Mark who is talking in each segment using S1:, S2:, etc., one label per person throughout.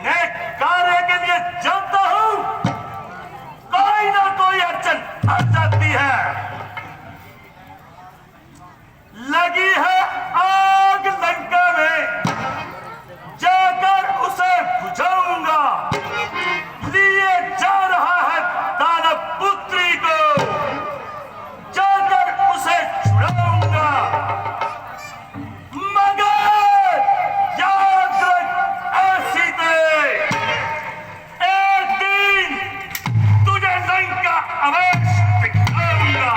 S1: नए कार्य के लिए जानता हूं, कोई ना कोई अड़चन आ जाती है। लगी है आग लंका में, जाकर उसे बुझाऊंगा। लिए जा रहा है दानव पुत्री को, जाकर उसे छुड़ाऊंगा। मगर याद रख ऐसी दे, एक दिन तुझे लंका अवश्य दिखाऊंगा।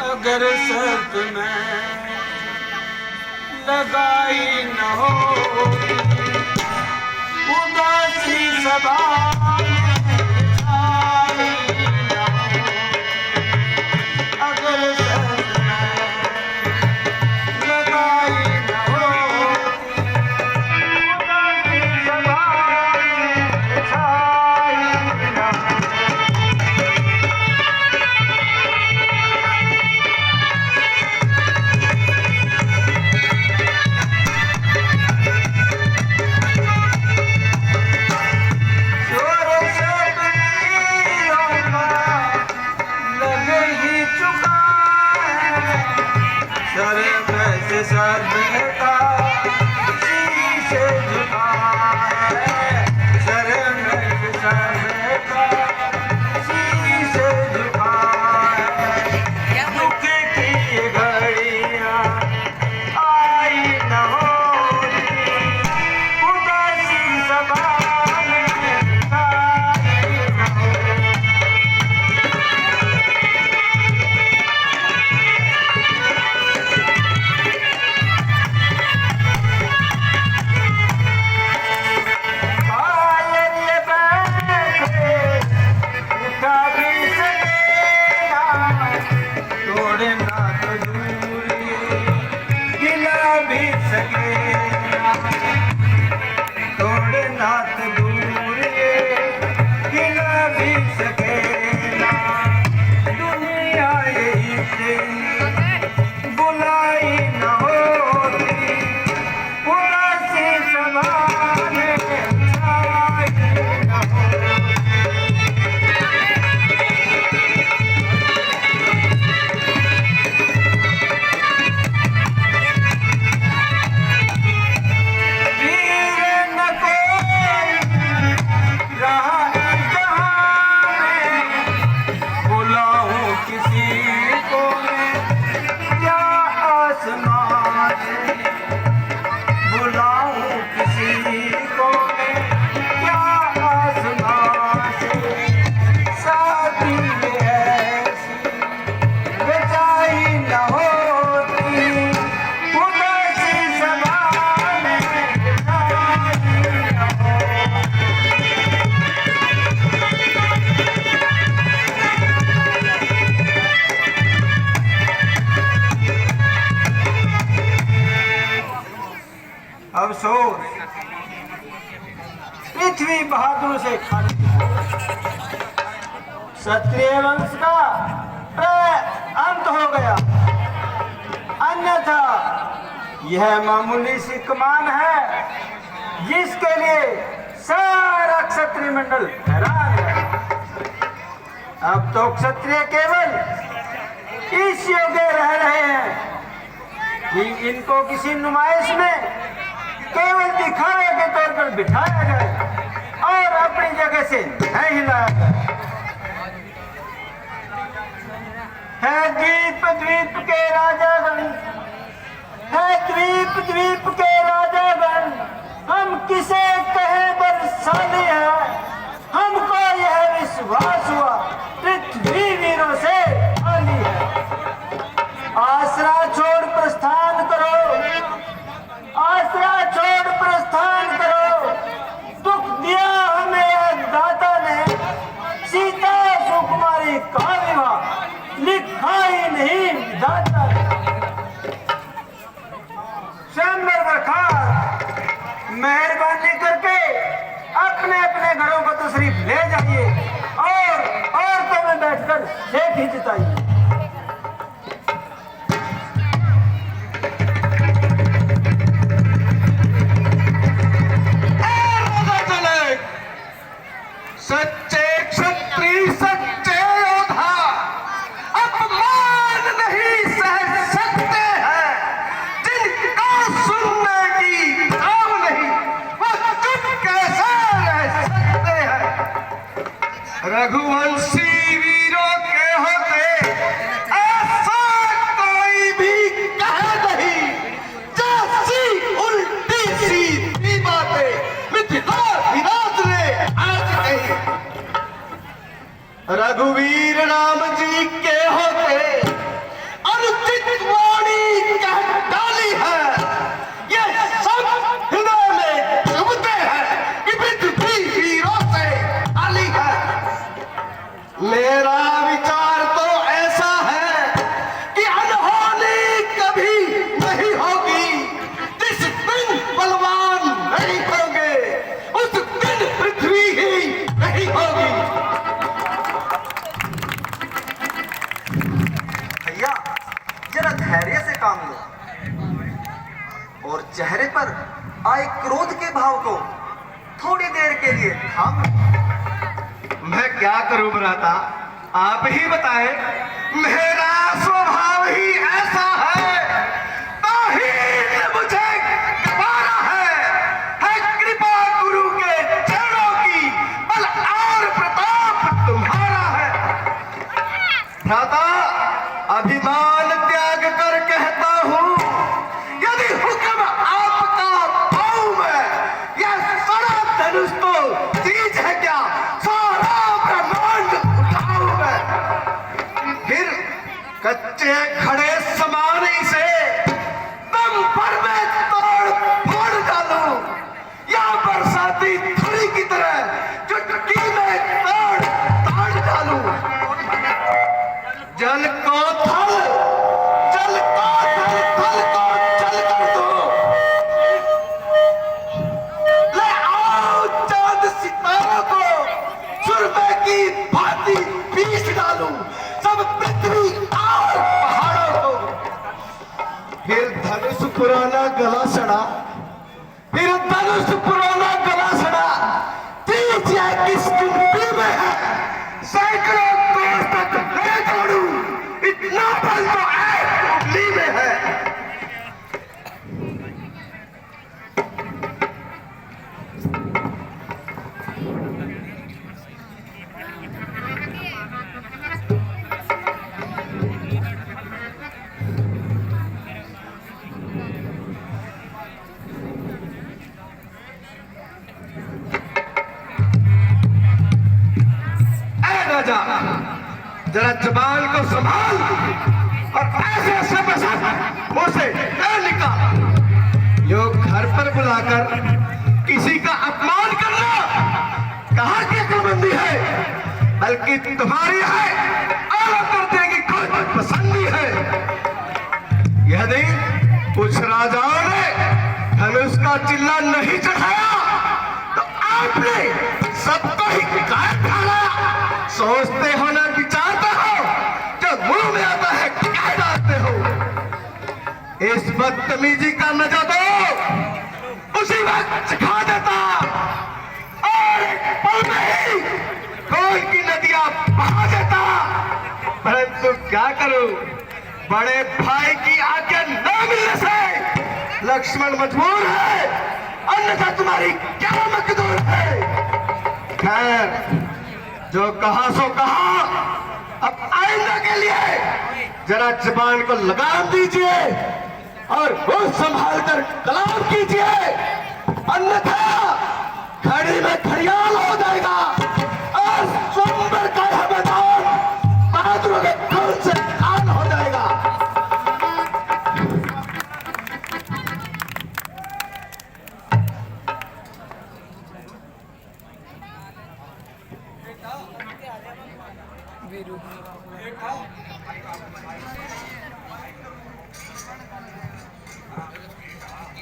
S2: अगर शर्त में लगाई न हो उदासी सभा में छाई न हो। अगर शर्त में लगाई न हो उदासी सभा में छाई न हो। अफसोस पृथ्वी बहादुर से खाली क्षत्रिय वंश का अंत हो गया, अन्यथा यह मामूली सी कमान है जिसके लिए सारा क्षत्रिय मंडल हैरान है। अब तो क्षत्रिय केवल इस योग्य रह रहे हैं कि इनको किसी नुमाइश में केवल दिखावे के तौर पर बिठाया जाए और अपनी जगह से नहीं हिलाया जाए। है द्वीप द्वीप के राजागण, है द्वीप द्वीप के राजागण, हम किसे कहें बलशाली है। हमको यह विश्वास हुआ पृथ्वी वीरों से खाली है। आसरा छोड़ प्रस्थान करो, आसरा छोड़ प्रस्थान करो। दुख दिया हमें यह दाता ने, सीता सुकुमारी का विवाह लिखा ही नहीं दाता ने। स्वयंवर बरखास्त, मेहरबानी करके अपने अपने घरों को तशरीफ ले जाइए और औरतों में बैठकर शेख ही जिताइए।
S3: सच्चे क्षत्रिय सच्चे योद्धा अपमान नहीं सह सकते हैं। जिनका सुनने की ताव नहीं वो चुप कैसे रह सकते हैं। रघुवंशी वीरों के होते ऐसा कोई भी कह नहीं। जैसी उल्टी सीधी बातें मिथिला विराट ने आज कही। रघुवीर राम जी के होते अनुचित वाणी कह डाली है। ये सब हृदय में चुभते हैं कि पृथ्वी वीरों से खाली है। मेरा विचार तो ऐसा है कि अनहोनी कभी नहीं होगी। जिस दिन बलवान नहीं होंगे उस दिन पृथ्वी ही नहीं होगी।
S4: भैया जरा धैर्य से काम लो और चेहरे पर आए क्रोध के भाव को थोड़ी देर के लिए थाम लो।
S3: मैं क्या करूं भ्राता, आप ही बताएं। मेरा स्वभाव ही ऐसा है। ताहीन मुझे गवारा है कृपा गुरु के चरणों की, बल और प्रताप तुम्हारा है। भ्राता अभिमान त्याग कर कहता हूं, यदि हुक्म आपका पाऊं मैं, यह सड़ा धनुष तो चीज है क्या, सारा ब्रह्मांड उठाऊं मैं। फिर कच्चे खड़े समाने से दम पर मैं तोड़ फोड़ डालूं, या बरसाती धुली की तरह चुटकी में तोड़ डालूं। जल को थल, जल को थल, थल को जल कर दो। ले आओ चांद सितारों को सुरमे की भांति पीस डालूं, सब पृथ्वी और पहाड़ों को। फिर धनुष पुराना गला सड़ा, फिर धनुष पुराना गला सड़ा। तीज या किस गिनती में है, सैकड़ों कोस तक ले जोड़ूं, इतना बल तो एक उंगली में है। राजा जरा जबान को संभाल और ऐसे सब उसे निकाल। यो घर पर बुलाकर किसी का अपमान करना कहाँ की पाबंदी है, बल्कि तुम्हारी है और करने की कोई पसंदी है। यदि कुछ राजाओं ने धनुष का चिल्ला नहीं चढ़ाया तो आपने सबको ही गायब ठाना। सोचते हो इस बदतमीजी का मजा तो उसी वक्त सिखा देता और एक पल में ही खून की नदियां बहा देता। परंतु क्या करूं, बड़े भाई की आज्ञा न मिलने से लक्ष्मण मजबूर है, अन्यथा तुम्हारी क्या मकदूर है। खैर, जो कहा सो कहा, अब आइंदा के लिए जरा जुबान को लगाम दीजिए और होश संभाल कर कलाम कीजिए, अन्यथा खड़ी में खड़ियाल हो जाएगा और स्वयंवर का यह मैदान बहादुरों के खून से लाल हो जाएगा।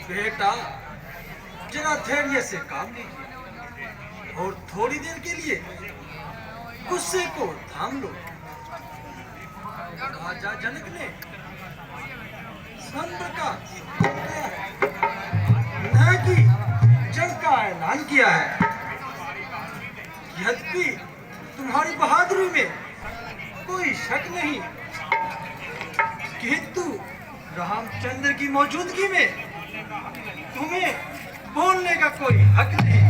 S5: बेटा, जरा धैर्य से काम लीजिए और थोड़ी देर के लिए गुस्से को थाम लो। राजा जनक ने स्वयंवर का न कि जंग का ऐलान किया है। यद्यपि तुम्हारी बहादुरी में कोई शक नहीं, किंतु रामचंद्र की मौजूदगी में तुम्हें बोलने का कोई हक नहीं।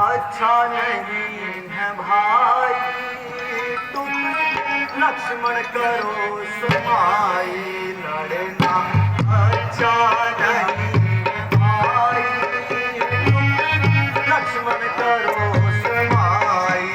S4: अच्छा नहीं है भाई, तुम लक्ष्मण करो समाई। लड़ना अच्छा नहीं है भाई, तुम लक्ष्मण करो समाई।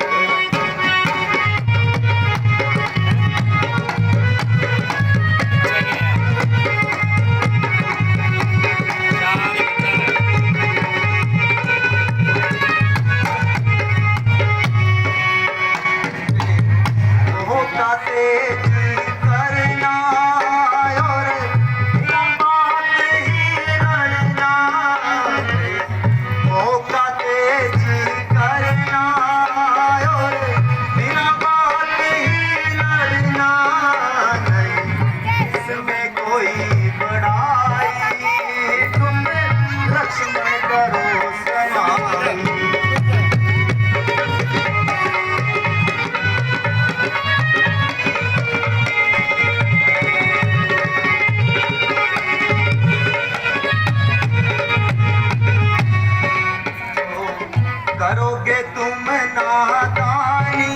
S4: करोगे तुम नादानी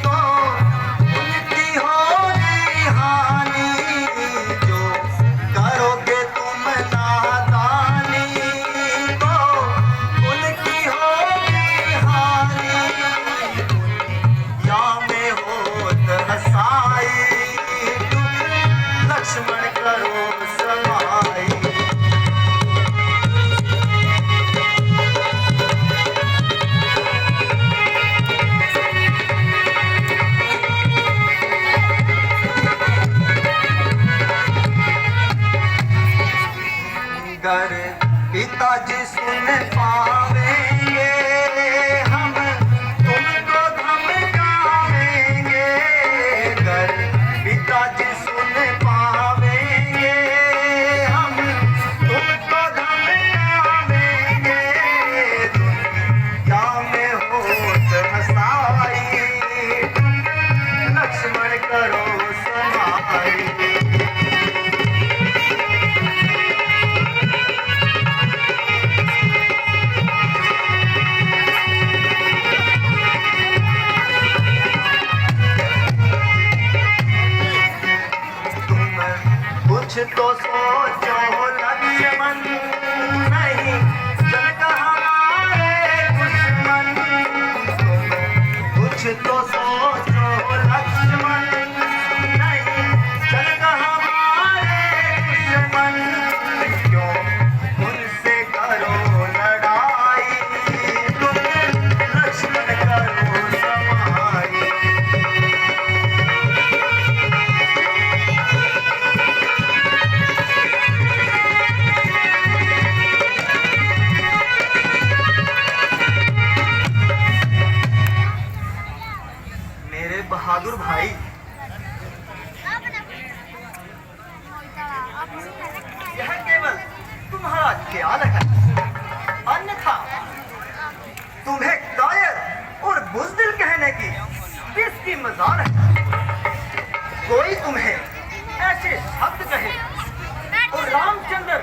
S4: तो उनकी होगी हानि। जो करोगे तुम नादानी तो उनकी होगी हानि। या में होत हसाई, तुम लक्ष्मण करो समाई। अगर पिताजी सुन पावेंगे, हम तुमको धमकावेंगे। अगर पिताजी सुन पावेंगे, हम तुमको धमकावेंगे। दुनिया में होत हसाई, लक्ष्मण करो समाई। मजाल है, अन्यथा तुम्हें कायर और बुज़दिल कहने की किसकी मजाल है। कोई तुम्हें ऐसे शब्द कहे और रामचंद्र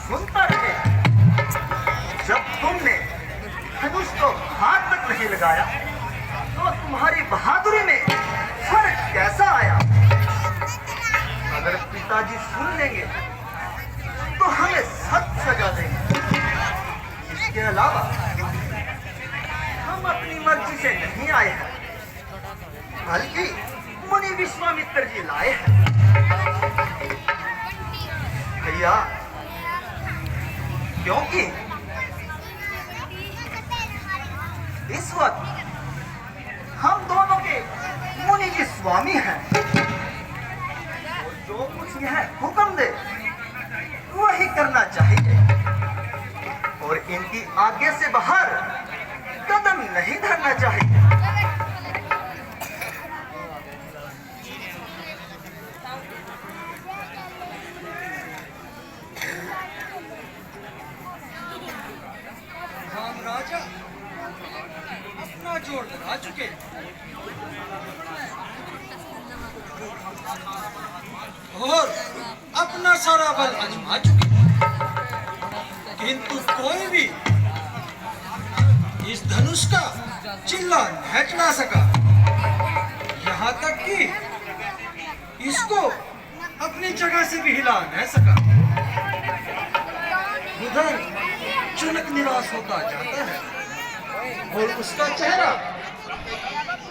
S4: सुनता रहे। जब तुमने धनुष को हाथ तक नहीं लगाया तो तुम्हारी बहादुरी में फर्क कैसा आया। अगर पिताजी सुन लेंगे तो हमें सख्त सजा देंगे। इसके अलावा हम अपनी मर्जी से नहीं आए हैं, बल्कि मुनि विश्वामित्र जी लाए हैं। भैया, क्योंकि इस वक्त हम दोनों के मुनि जी स्वामी हैं और जो कुछ यह हुक्म दे वही करना चाहिए और इनकी आगे से बाहर कदम नहीं धरना चाहिए।
S5: राम राजा अपना जोर लगा चुके और अपना सारा बल आजमा चुके, किंतु कोई भी इस धनुष का चिल्ला न चला सका। यहाँ तक कि इसको अपनी जगह से भी हिला न सका। उधर चुनक निराश होता जाता है और उसका चेहरा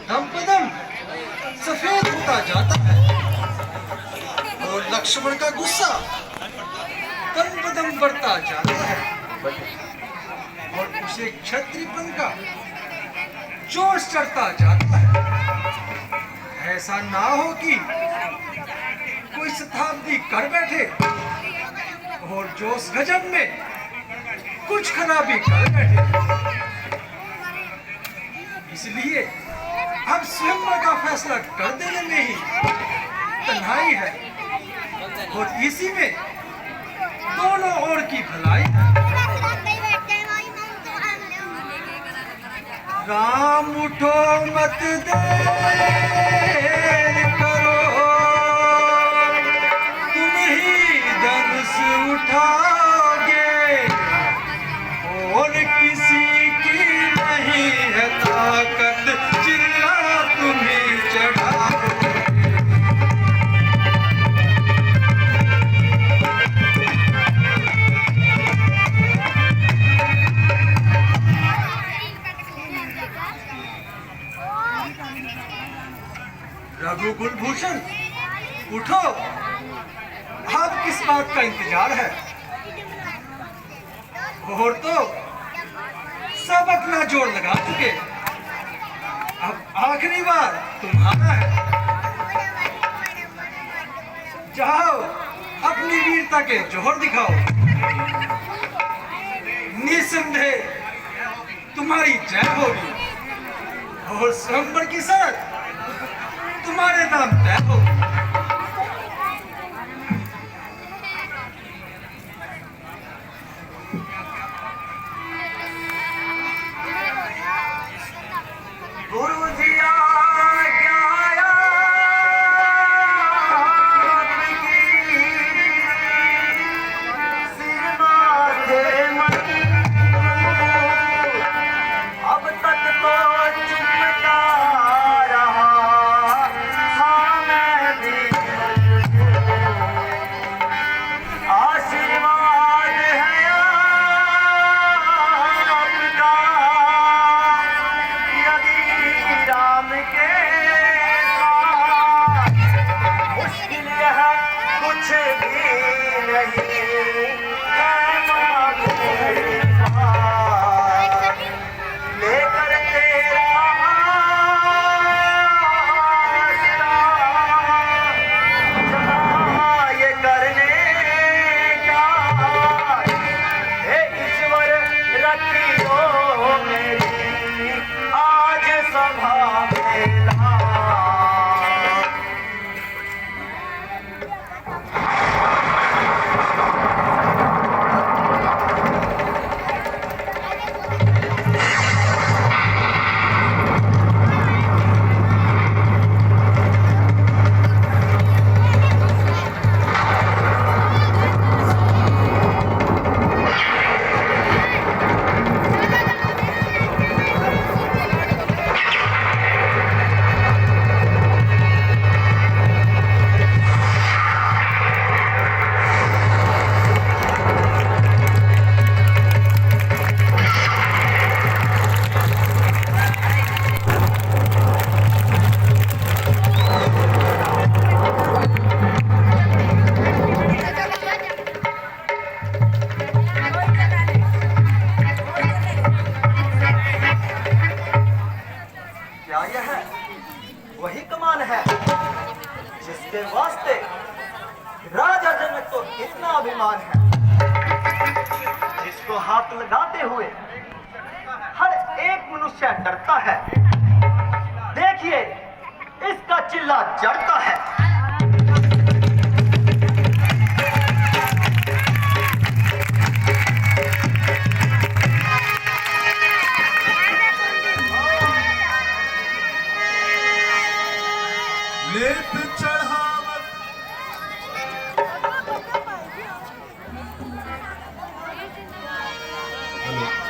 S5: दम पदम सफेद होता जाता है और लक्ष्मण का गुस्सा दम पदम बढ़ता जाता है और उसे क्षत्रियपन का जोश चढ़ता जाता है। ऐसा ना हो कि कोई शताब्दी कर बैठे और जोश गजब में कुछ खराबी कर बैठे। इसलिए अब स्वयं का फैसला कर देने में ही तन्हाई है और इसी में दोनों ओर की भलाई है। राम उठो मत देर करो, तुम ही धनुष उठाओगे और किसी की नहीं है ताकत, चिल्ला तुम्हें चढ़ाओगे। रघुकुल भूषण उठो, अब किस बात का इंतजार है। और तो सब अपना जोर लगा चुके, अब आखिरी बार तुम्हारा है। जाओ अपनी वीरता के जोहर दिखाओ। निसंदेह तुम्हारी जय होगी और स्वयंवर की शरत तुम्हारे नाम तय होगी।
S4: गुरु जी आज्ञा आपकी, सिर माथे अब तक तो चुपता रहा, हाँ मैं भी तलवार है जिसको हाथ लगाते हुए हर एक मनुष्य डरता है। देखिए इसका चिल्ला जड़ता है।
S3: लेप चढ़ावत हेलो